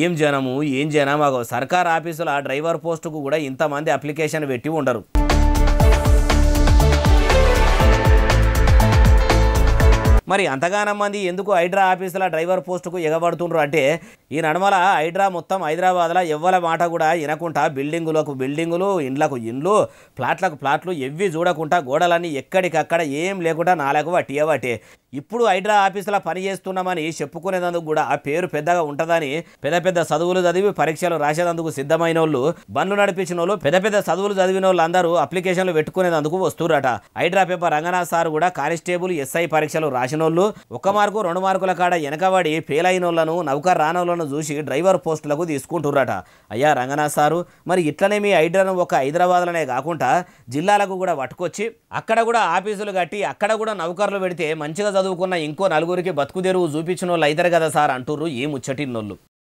ఏం జనము ఏం జనమాగో సర్కార్ ఆఫీసుల డ్రైవర్ పోస్టుకు కూడా ఇంతమంది అప్లికేషన్ పెట్టి ఉండరు. మరి అంతగానం మంది ఎందుకు హైడ్రా ఆఫీసుల డ్రైవర్ పోస్టుకు ఎగబడుతుండ్రు అంటే ఈ నడమల హైడ్రా మొత్తం హైదరాబాద్లో ఎవ్వల మాట కూడా వినకుండా బిల్డింగులకు బిల్డింగులు, ఇండ్లకు ఇండ్లు, ప్లాట్లకు ప్లాట్లు ఎవ్వి చూడకుండా గోడలన్నీ ఎక్కడికక్కడ ఏం లేకుండా నాలకు వట్టియవట్టే. ఇప్పుడు హైడ్రా ఆఫీసులో పని చేస్తున్నామని చెప్పుకునేందుకు కూడా ఆ పేరు పెద్దగా ఉంటుందని పెద్ద పెద్ద చదువులు చదివి పరీక్షలు రాసేందుకు సిద్ధమైన వాళ్ళు, బండ్లు నడిపించిన వాళ్ళు, పెద్ద పెద్ద చదువులు చదివిన వాళ్ళు అందరూ అప్లికేషన్లు పెట్టుకునేందుకు వస్తురట. హైడ్రా పేపర్ రంగనాథ్ సార్ కూడా కానిస్టేబుల్ ఎస్ఐ పరీక్షలు రాసిన వాళ్ళు 1 మార్కు 2 మార్కుల కాడ వెనకబడి ఫెయిల్ అయిన వాళ్ళను, నౌకర్ రానోళ్లను చూసి డ్రైవర్ పోస్టులకు తీసుకుంటుర్రట. అయ్యా రంగనాథ్ సారు, మరి ఇట్లనే మీ హైడ్రాను ఒక హైదరాబాద్లోనే కాకుండా జిల్లాలకు కూడా పట్టుకొచ్చి అక్కడ కూడా ఆఫీసులు కట్టి అక్కడ కూడా నౌకర్లు పెడితే మంచిగా చదువుకున్న ఇంకో 4గురికి బతుకుదెరువు చూపించిన వాళ్ళు అవుతారు కదా సార్ అంటుర్రు ఈ ముచ్చటిన్నోళ్ళు.